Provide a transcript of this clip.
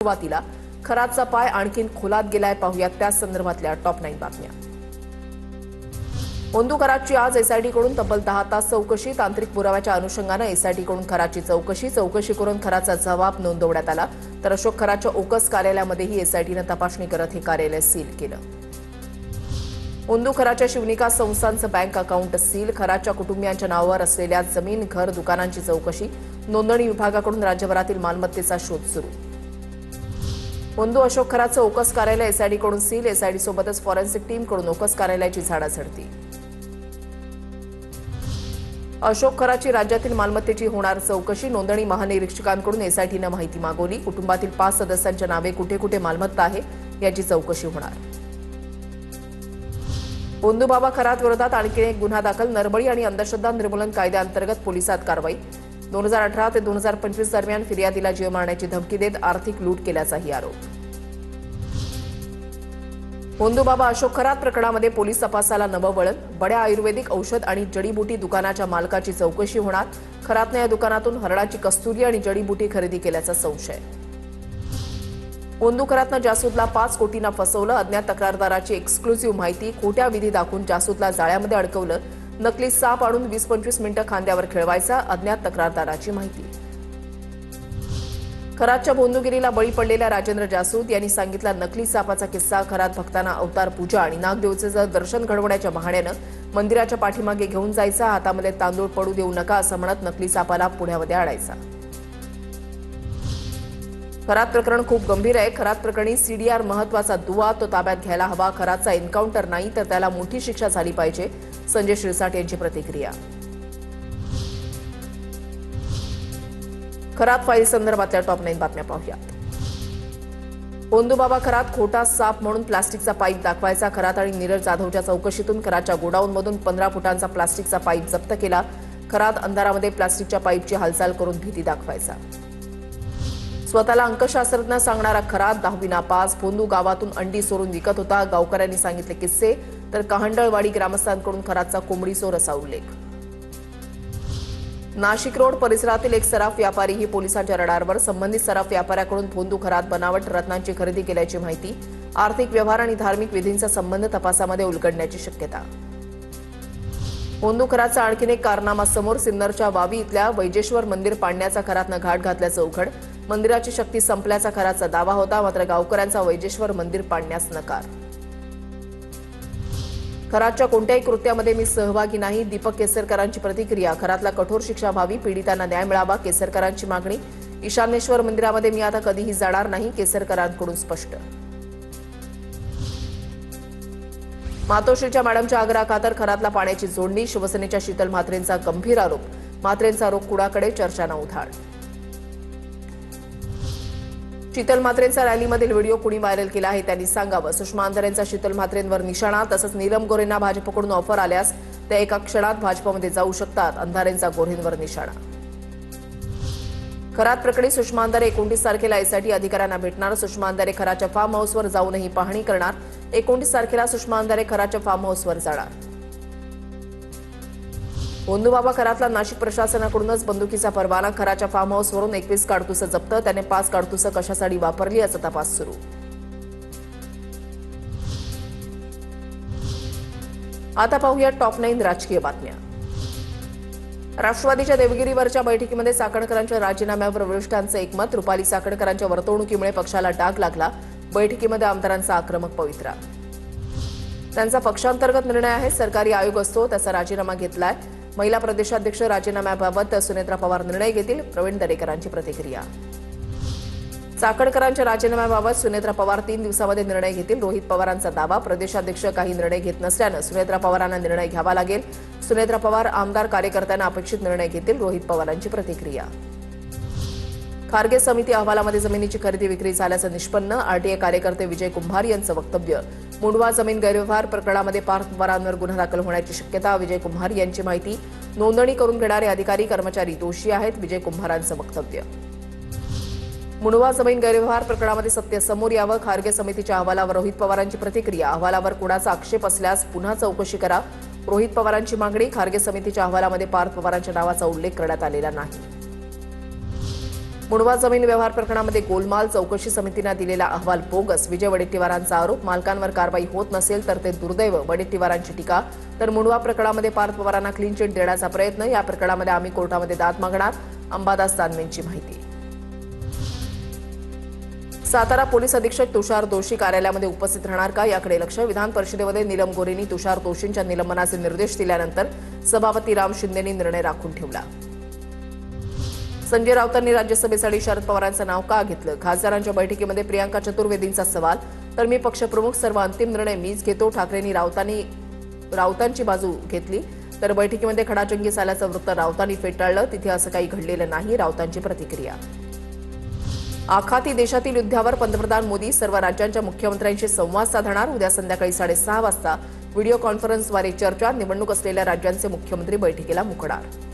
सुरुवातीला खरातचा पाय आणखीन खोलात गेलाय, पाहूयात त्या संदर्भातल्या टॉप 9 बातम्या। ओंदू खरातची आज एसआयटीकडून तब्बल 10 तास चौकशी। तांत्रिक पुराव्याच्या अनुषंगाने एसआयटीकडून खरातची चौकशी करून खराचा जबाब नोंदवण्यात आला। तर अशोक खरातच्या ओकस कार्यालयामध्येही एसआयटीने तपासणी करत हे कार्यालय सील केलं। ओंदू खराच्या शिवनिका संस्थांचं बँक अकाउंट सील। खराच्या कुटुंबियांच्या नावावर असलेल्या जमीन, घर, दुकानांची चौकशी। नोंदणी विभागाकडून राज्यभरातील मालमत्तेचा शोध सुरू। ओंदू अशोक खराचं ओकस कार्यालय एसआयटीकडून सील। एसआयटी सोबतच फॉरेन्सिक टीमकडून ओकस कार्यालयाची झाडाझडती। अशोक खराची राज्यातील मालमत्तेची होणार चौकशी। नोंदणी महानिरीक्षकांकडून एसआयटीने माहिती मागवली। कुटुंबातील 5 सदस्यांच्या नावे कुठे कुठे मालमत्ता आहे याची चौकशी होणार। ओंदू बाबा खरात विरोधात आणखी एक गुन्हा दाखल। नरबळी आणि अंधश्रद्धा निर्मूलन कायद्याअंतर्गत पोलिसात कारवाई। 2018 ते 2025 दरम्यान फिर्यादीला जीव मारण्याची धमकी देत आर्थिक लूट केल्याचाही आरोप। ओंदू बाबा अशोक खरात प्रकरणामध्ये पोलीस तपासाला नवं वळण। बड्या आयुर्वेदिक औषध आणि जडीबुटी दुकानाच्या मालकाची चौकशी होणार। खरातने या दुकानातून हरडाची कस्तुरी आणि जडीबुटी खरेदी केल्याचा संशय। ओंदू खरातनं जासूदला 5 कोटींना फसवलं। अज्ञात तक्रारदाराची एक्सक्लुझिव्ह माहिती। खोट्या विधी दाखवून जासूदला जाळ्यामध्ये अडकवलं। नकली साप आणून 20-25 मिनिटं खांद्यावर खेळवायचा। अज्ञात तक्रारदाराची माहिती। खरातच्या बोंदुगिरीला बळी पडलेल्या राजेंद्र जासूद यांनी सांगितला नकली सापाचा किस्सा। खरात भक्तांना अवतार पूजा आणि नागदेवतेचं दर्शन घडवण्याच्या बहाण्यानं मंदिराच्या पाठीमागे घेऊन जायचा। हातामध्ये तांदूळ पडू देऊ नका असं म्हणत नकली सापाला पुण्यामध्ये आणायचा। खरात प्रकरण खूप गंभीर आहे। खरात प्रकरणी सीडीआर महत्वाचा दुवा, तो ताब्यात घ्यायला हवा। खरातचा एन्काउंटर नाही तर त्याला मोठी शिक्षा झाली पाहिजे। संजय शिरसाट यांची प्रतिक्रिया। खरात फाईल संदर्भातल्या टॉप 9 बातम्या पाहूयात। ओंदू बाबा खरात खोटा साप म्हणून प्लास्टिकचा पाईप दाखवायचा। खरात आणि नीरज जाधवच्या चौकशीतून खरातच्या गोडाऊनमधून 15 फुटांचा प्लास्टिकचा पाईप जप्त केला। खरात अंधारामध्ये प्लास्टिकच्या पाईपची हालचाल करून भीती दाखवायचा। स्वतःला अंकशास्त्रज्ञ सांगणारा खरात 10वी नापास। पोंदू गावातून अंडी सोडून विकत होता। गावकऱ्यांनी सांगितले किस्से। तर कहांडळवाडी ग्रामस्थांकडून खरातचा कोंबडी चोर असा उल्लेख। नाशिक रोड परिसरातील एक सराफ व्यापारीही पोलिसांच्या रडारवर। संबंधित सराफ व्यापाऱ्याकडून पोंदू खरात बनावट रत्नांची खरेदी केल्याची माहिती। आर्थिक व्यवहार आणि धार्मिक विधींचा संबंध तपासामध्ये उलगडण्याची शक्यता। ओंदू खरातचा आणखीन एक कारनामा समोर। सिन्नरच्या वावी इथल्या वैजेश्वर मंदिर पाडण्याचा खरातनं घाट घातल्याचं उघड। मंदिराची शक्ती संपल्याचा खरातचा दावा होता, मात्र गावकऱ्यांचा वैजेश्वर मंदिर पाडण्यास नकार। खरातच्या कोणत्याही कृत्यामध्ये मी सहभागी नाही, दीपक केसरकरांची प्रतिक्रिया। खरातला कठोर शिक्षा व्हावी, पीडितांना न्याय मिळावा, केसरकरांची मागणी। ईशानेश्वर मंदिरामध्ये मी आता कधीही जाणार नाही, केसरकरांकडून स्पष्ट। मातोश्रीच्या मॅडमच्या आग्रहाखातर खरातला पाण्याची जोडणी। शिवसेनेच्या शीतल म्हात्रेंचा गंभीर आरोप। म्हात्रेंचा आरोप कुणाकडे, चर्चांना उधाण। शीतल म्हात्रेंचा रॅलीमधील व्हिडिओ कुणी व्हायरल केला आहे त्यांनी सांगावं। सुषमा अंधारेंचा शीतल म्हात्रेंवर निशाणा। तसंच नीलम गोरेंना भाजपकडून ऑफर आल्यास त्या एका क्षणात भाजपमध्ये जाऊ शकतात। अंधारेंचा गोरेंवर निशाणा। खरात प्रकरणी सुषमा अंधारे 29 तारखेला एसआयटी अधिकाऱ्यांना भेटणार। सुषमा अंधारे खराच्या फार्म हाऊसवर जाऊनही पाहणी करणार। 29 तारखेला सुषमा अंधारे खराच्या फार्म हाऊसवर जाणार। ओंदू बाबा खरातला नाशिक प्रशासनाकडूनच बंदुकीचा परवाना। खराच्या फार्म हाऊसवरून 21 काडतुसं जप्त। त्याने 5 काडतुसं कशासाठी वापरली याचा तपास सुरू। आता पाहूया टॉप 9 राजकीय बातम्या। राष्ट्रवादीच्या देवगिरीवरच्या बैठकीमध्ये चाकणकरांच्या राजीनाम्यावर वरिष्ठांचं एकमत। रुपाली चाकणकरांच्या वर्तवणुकीमुळे पक्षाला डाग लागला। बैठकीमध्ये आमदारांचा आक्रमक पवित्रा। त्यांचा पक्षांतर्गत निर्णय आहे, सरकारी आयोग असतो त्याचा राजीनामा घेतलाय। महिला प्रदेशाध्यक्ष राजीनाम्याबाबत सुनेत्रा पवार निर्णय घेतील। प्रवीण दरेकरांची प्रतिक्रिया। चाकणकरांच्या राजीनाम्याबाबत सुनेत्रा पवार 3 दिवसांमध्ये निर्णय घेतील। रोहित पवारांचा दावा, प्रदेशाध्यक्ष काही निर्णय घेत नसल्यानं सुनेत्रा पवारांना निर्णय घ्यावा लागेल। सुनेत्रा पवार आमदार कार्यकर्त्यांना अपेक्षित निर्णय घेतील। रोहित पवारांची प्रतिक्रिया। खारगे समिती अहवालामध्ये जमिनीची खरेदी विक्री झाल्याचं निष्पन्न। आरटीआय कार्यकर्ते विजय कुंभार यांचं वक्तव्य। मुंडवा जमीन गैरव्यवहार प्रकरणामध्ये पार्थ पवारांवर गुन्हा दाखल होण्याची शक्यता। विजय कुंभार यांची माहिती। नोंदणी करून घेणारे अधिकारी कर्मचारी दोषी आहेत, विजय कुंभारांचं वक्तव्य। मुंडवा जमीन गैरव्यवहार प्रकरणामध्ये सत्य समोर यावं। खारगे समितीच्या अहवालावर रोहित पवारांची प्रतिक्रिया। अहवालावर कुणाचा आक्षेप असल्यास पुन्हा चौकशी करा, रोहित पवारांची मागणी। खारगे समितीच्या अहवालामध्ये पार्थ पवारांच्या नावाचा उल्लेख करण्यात आलेला नाही। मुंडवा जमीन व्यवहार प्रकरणामध्ये गोलमाल चौकशी समितीने दिलेला अहवाल बोगस, विजय वडेट्टीवारांचा आरोप. मालकांवर कारवाई होत नसेल तर ते दुर्दैव, वडेट्टीवारांची टीका. तर मुंडवा प्रकरणामध्ये पार्थ पवारांना क्लीन चिट देण्याचा प्रयत्न. या प्रकरणामध्ये आम्ही कोर्टामध्ये दाद मागणार. अंबादास दानवेंची माहिती. सातारा पोलीस अधीक्षक तुषार दोशी कार्यालयामध्ये उपस्थित राहणार का, याकडे लक्ष. विधान परिषदेमध्ये नीलम गोरेंनी तुषार दोशींच्या निलंबनाचे निर्देश दिल्यानंतर सभापती राम शिंदेंनी निर्णय राखून ठेवला. संजय राऊतांनी राज्यसभेसाठी शरद पवारांचं नाव का घेतलं? खासदारांच्या बैठकीमध्ये प्रियांका चतुर्वेदींचा सवाल. तर मी पक्षप्रमुख, सर्व अंतिम निर्णय मीच घेतो. ठाकरेंनी राऊतांची बाजू घेतली. तर बैठकीमध्ये खडाजंगी झाल्याचं वृत्त राऊतांनी फेटाळलं. तिथे असं काही घडलेलं नाही, राऊतांची प्रतिक्रिया. आखाती देशातील युद्धावर पंतप्रधान मोदी सर्व राज्यांच्या मुख्यमंत्र्यांशी संवाद साधणार. उद्या संध्याकाळी 6:30 वाजता व्हिडिओ कॉन्फरन्सद्वारे चर्चा. निवडणूक असलेल्या राज्यांचे मुख्यमंत्री बैठकीला मुकणार.